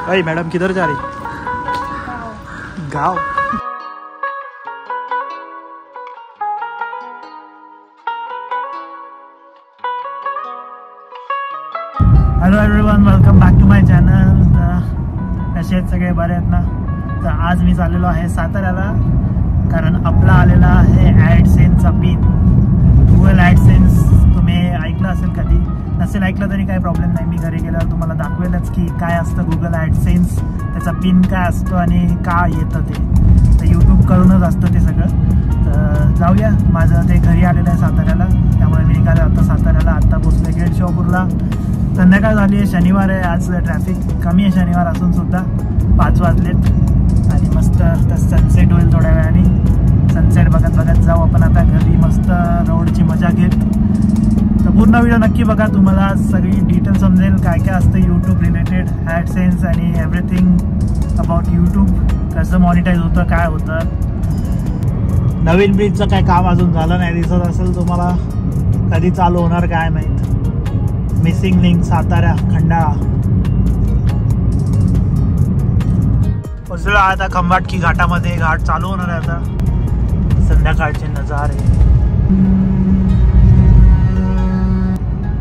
अरे मैडम किधर जा रही? गाँव। Hello everyone, welcome back to my channel. कसे आहेत सगळे, बरे आहेत ना? तर आज मी चाललेलो आहे साताऱ्याला, कारण आपला आलेला आहे ॲडसेन्सचा पिन। गुगल ॲडसेन्स तुम्ही ऐकलं असेल, कधी नसेल ऐकलं तरी काही प्रॉब्लेम नाही, मी घरी गेल्यावर तुम्हाला दाखवेलच की काय असतं गुगल ॲडसेन्स, त्याचा पिन काय असतो आणि का येतं ते। तर यूट्यूब करूनच असतं ते सगळं। तर जाऊया, माझं ते घरी आलेलं आहे साताऱ्याला, त्यामुळे मी निघालो आता साताऱ्याला। आत्ता पोचले गेट शॉपूरला, संध्याकाळ झाली आहे, शनिवार आहे, आज ट्रॅफिक कमी आहे शनिवार असून सुद्धा। 5 वाजलेत आणि मस्त सनसेट होईल थोड्या वेळाने। सनसेट बघत बघत जाऊ आपण आता घरी, मस्त रोडची मजा घेत। तर पूर्ण व्हिडिओ नक्की बघा, तुम्हाला सगळी डिटेल समजेल काय काय असतं यूट्यूब रिलेटेड, ॲडसेन्स आणि एव्हरीथिंग अबाउट यूट्यूब, कसं मॉनिटाईज होतं, काय होतं। नवीन ब्रिजचं काय काम अजून झालं नाही, दिसत असेल तुम्हाला, कधी चालू होणार काय माहीत। मिसिंग लिंक सातारा खंडाळा पोचलो आता खंबाटकी घाटामध्ये। घाट चालू होणार आहे आता, संध्याकाळचे नजारे।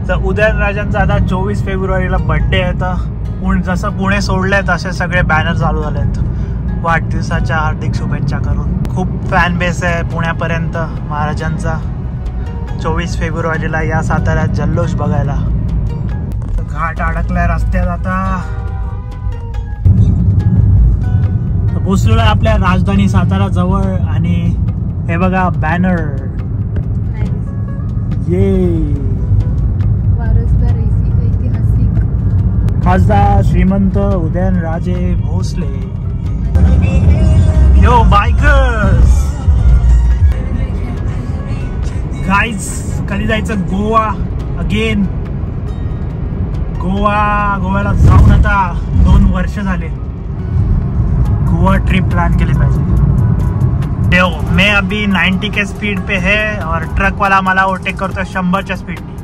तर उदयनराजांचा आता 24 फेब्रुवारीला बर्थडे आहे, तर जसं पुणे सोडलंय तसे सगळे बॅनर चालू झाले आहेत वाढदिवसाच्या हार्दिक शुभेच्छा करून। खूप फॅन बेस आहे पुण्यापर्यंत महाराजांचा। 24 फेब्रुवारीला या साताऱ्यात जल्लोष बघायला। घाट अडकलाय रस्त्यात आता, पोचलेलो आहे आपल्या राजधानी सातारा जवळ। आणि हे बघा बॅनर, ये खासदार श्रीमंत उदयनराजे भोसले। यो बायकर्स गाईज, कधी जायचं गोवा अगेन। गोव्याला जाऊन आता 2 वर्ष झाले। गोवा ट्रिप प्लान केली पाहिजे। देखो मैं अभी 90 के स्पीड पे है और ट्रक वाला मला ओवरटेक करतोय 100च्या स्पीडनी।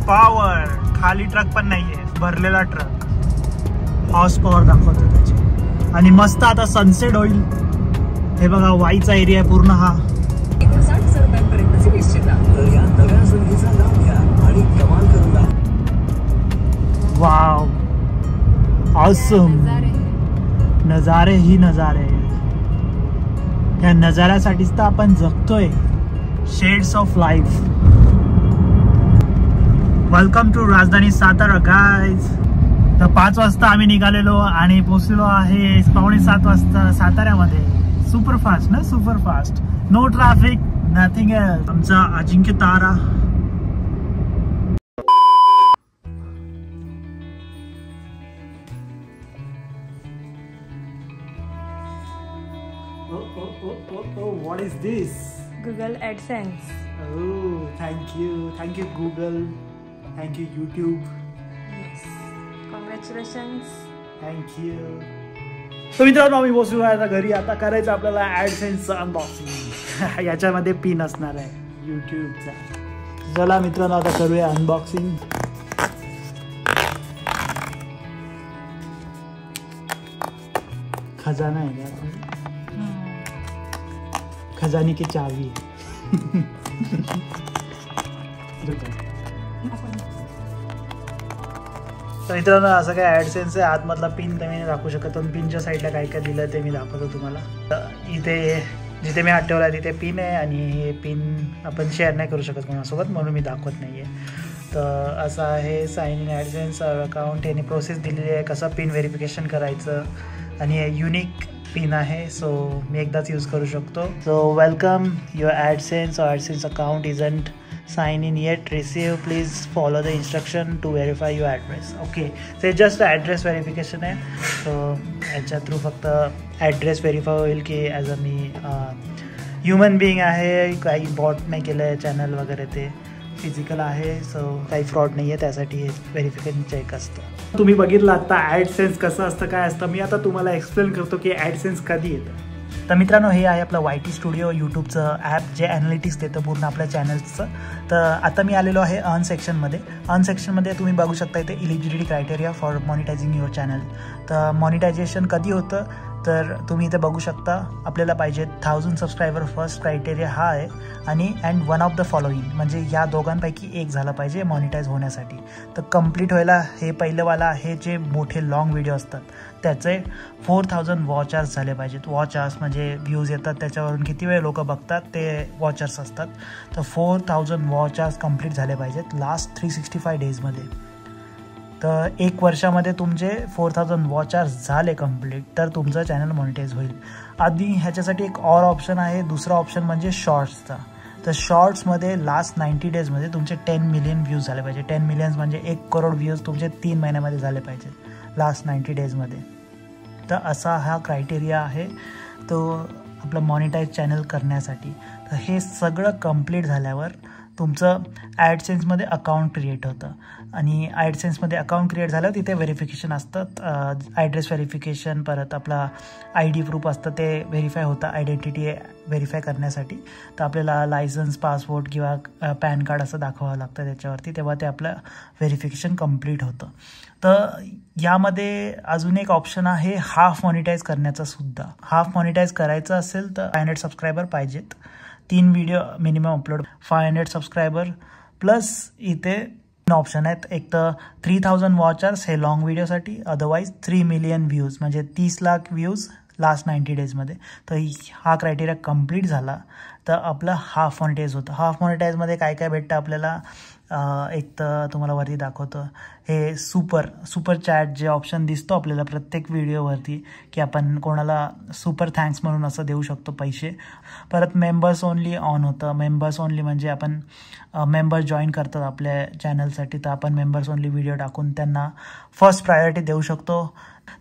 पॉवर, खाली ट्रक पण नाहीये, भरलेला ट्रक, हॉर्स पॉवर दाखवतो त्याची। आणि मस्त आता सनसेट होईल, हे बघा वाईचा एरिया आहे पूर्ण हा। वाव, ऑसम, नजारे ही नजारे। त्या नजाऱ्यासाठीच तर आपण जगतोय, shades of life. Welcome to राजधानी सातारा गाईज। तर 5 वाजता आम्ही निघालेलो आणि पोहोचलेलो आहे 6:45 वाजता साताऱ्यामध्ये। सुपरफास्ट ना, superfast, no traffic, nothing else. आमचा अजिंक्य तारा what is this? Google AdSense. Oh, thank you Google, thank you YouTube. Yes, congratulations. Thank you. तर मित्रांनो, आम्ही पोहोचलो आहे आता घरी। आता करायचं आपल्याला ॲडसेन्सचं अनबॉक्सिंग। याच्यामध्ये पिन असणार आहे यूट्यूबचा। चला मित्रांनो, आता करूया अनबॉक्सिंग। खजाना आहे यार, खजाने की चावी। तर मित्रांनो, असं काय ॲडसेन्स आहे, आतमधला पिन तर मी दाखवू शकत, पण पिनच्या साईडला काय काय दिलं ते मी दाखवतो तुम्हाला। इथे जिथे मी हात ठेवला तिथे पिन आहे, आणि हे पिन आपण शेअर नाही करू शकत कोणासोबत, म्हणून मी दाखवत नाही आहे। तर असं आहे साइन इन ॲडसेन्स अकाउंट, याने प्रोसेस दिलेली आहे कसं पिन व्हेरिफिकेशन करायचं, आणि हे युनिक पिन आहे, सो मी एकदाच यूज करू शकतो। So welcome your AdSense or AdSense account isn't sign in yet, receive please follow the instruction to verify your address. Okay, ते जस्ट ॲड्रेस व्हेरिफिकेशन आहे, सो याच्या थ्रू फक्त ॲड्रेस व्हेरीफाय होईल की ॲज अ मी human being आहे, काही bought नाही केलं आहे चॅनल वगैरे, ते फिजिकल आहे, सो काही फ्रॉड नाही आहे, त्यासाठी हे व्हेरिफिकेशन चेक असतं। तुम्ही बघितलं आता ॲडसेन्स कसं असतं, काय असतं। मी आता तुम्हाला एक्सप्लेन करतो की ॲडसेन्स कधी येतं। तर मित्रांनो, हे आहे आपलं YT स्टुडिओ यूट्यूबचं ॲप जे ॲनालिटिक्स देतं पूर्ण आपल्या चॅनल्सचं. तर आता मी आलेलो आहे अर्न सेक्शनमध्ये. अर्न सेक्शनमध्ये तुम्ही बघू शकता इथे eligibility criteria for monetising your channel. तर मॉनिटायझेशन कधी होतं तर तुम्ही इथे बघू शकता. आपल्याला पाहिजे 1000 सबस्क्रायबर. फर्स्ट क्रायटेरिया हा आहे आणि वन ऑफ द फॉलोइंग म्हणजे या दोघांपैकी एक झालं पाहिजे मॉनिटाईज होण्यासाठी. तर कंप्लीट व्हायला हे पहिलंवाला आहे जे मोठे लॉंग व्हिडिओ असतात त्याचे 4000 वॉच आवर्स झाले पाहिजेत. वॉच आवर्स म्हणजे व्ह्यूज येतात त्याच्यावरून किती वेळ लोक बघतात ते वॉचर्स असतात. तर 4000 वॉच आवर्स कंप्लीट झाले पाहिजेत लास्ट 365 डेजमध्ये. तर 1 वर्षामध्ये तुमचे 4000 वॉच आवर्स झाले कंप्लीट तर तुमचं चॅनल मॉनिटाईज होईल. आधी ह्याच्यासाठी एक और ऑप्शन आहे. दुसरा ऑप्शन म्हणजे शॉर्ट्सचा. तर शॉर्ट्समध्ये लास्ट 90 डेजमध्ये तुमचे 10 मिलियन व्ह्यूज झाले पाहिजे. 10 मिलियन्स म्हणजे 1 करोड व्ह्यूज तुमचे 3 महिन्यामध्ये झाले पाहिजे लास्ट 90 डेजमध्ये. तर असा हा क्रायटेरिया आहे तो आपलं मॉनिटाईज चॅनल करण्यासाठी. तर हे सगळं कंप्लीट झाल्यावर तुमचं ॲडसेन्समध्ये अकाउंट क्रिएट होतं आणि ॲडसेन्समध्ये अकाउंट क्रिएट झाल्यावर तिथे व्हेरिफिकेशन असतात. ॲड्रेस व्हेरिफिकेशन, परत आपला ID प्रूफ असतं ते व्हेरीफाय होतं आयडेंटिटी व्हेरीफाय करण्यासाठी. तर आपल्याला लायसन्स, पासपोर्ट किंवा पॅन कार्ड असं दाखवावं लागतं त्याच्यावरती, तेव्हा ते आपलं व्हेरिफिकेशन कंप्लीट होतं. तर यामध्ये अजून एक ऑप्शन आहे हाफ मॉनिटाईज करण्याचा सुद्धा. हाफ मॉनिटाईज करायचं असेल तर 500 सबस्क्रायबर पाहिजेत. 3 video minimum upload. 500 subscriber plus इथे ऑप्शन आहेत. एक तर 3000 वॉच आवर्स हे लॉंग व्हिडिओसाठी, अदरवाईज 3 मिलियन व्ह्यूज म्हणजे 30 लाख व्ह्यूज लास्ट 90 डेजमध्ये. तर हा क्रायटेरिया कंप्लीट झाला तर आपलं हाफ मॉनिटाईज होतं. हाफ मॉनिटाईजमध्ये काय काय भेटतं आपल्याला, एक तर तुम्हाला वरती दाखवतं हे सुपर चॅट जे ऑप्शन दिसतो आपल्याला प्रत्येक व्हिडिओवरती की आपण कोणाला सुपर थँक्स म्हणून असं देऊ शकतो पैसे. परत मेंबर्स ओनली ऑन होतं. मेंबर्स ओनली म्हणजे आपण मेंबर्स जॉईन करतात आपल्या चॅनलसाठी तर आपण मेंबर्स ओनली व्हिडिओ टाकून त्यांना फर्स्ट प्रायोरिटी देऊ शकतो.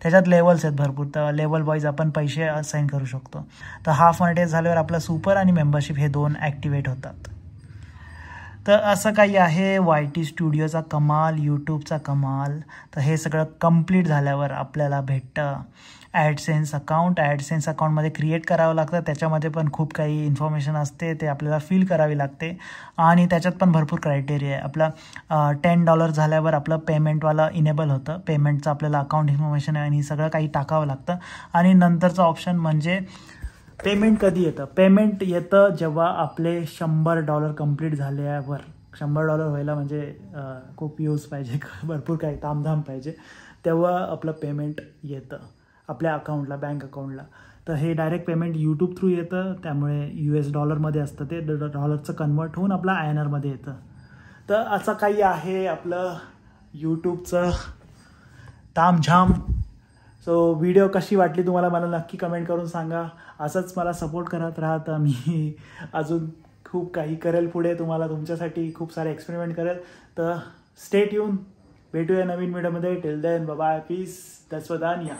त्याच्यात लेवल्स आहेत भरपूर, तर लेवल वाईज आपण पैसे असाईन करू शकतो. तर हाफ मॉनिटाईज झाल्यावर आपलं सुपर आणि मेंबरशिप हे 2 ॲक्टिवेट होतात. तर असं काही आहे YT स्टुडिओचा कमाल, यूट्यूबचा कमाल. तर हे सगळं कंप्लीट झाल्यावर आपल्याला भेटतं ॲडसेन्स अकाउंट. ॲडसेन्स अकाउंटमध्ये क्रिएट करावं लागतं. त्याच्यामध्ये पण खूप काही इन्फॉर्मेशन असते, ते आपल्याला फिल करावी लागते आणि त्याच्यात पण भरपूर क्रायटेरिया आहे. आपला $10 झाल्यावर आपलं पेमेंटवाला इनेबल होतं. पेमेंटचं आपल्याला अकाउंट इन्फॉर्मेशन आणि सगळं काही टाकावं लागतं. आणि नंतरचं ऑप्शन म्हणजे पेमेंट कधी येतं. पेमेंट येतं जेव्हा आपले $100 कंप्लीट झाल्यावर. $100 व्हायला म्हणजे खूप यूज पाहिजे, भरपूर काही तामधाम पाहिजे, तेव्हा आपलं पेमेंट येतं आपल्या अकाउंटला, बँक अकाउंटला. तर हे डायरेक्ट पेमेंट यूट्यूब थ्रू येतं, त्यामुळे US डॉलरमध्ये असतं ते. डॉलरचं कन्वर्ट होऊन आपलं INRमध्ये येतं. तर असं काही आहे आपलं यूट्यूबचं तामझाम. सो व्हिडिओ कशी वाटली तुम्हाला मला नक्की कमेंट करून सांगा. असंच मला सपोर्ट करत राहा तर मी अजून खूप काही करेल पुढे तुम्हाला, तुमच्यासाठी खूप सारे एक्सपेरिमेंट करेल. तर स्टे ट्यून, भेटूया नवीन व्हिडिओमध्ये. Till then bye bye, peace, that's या.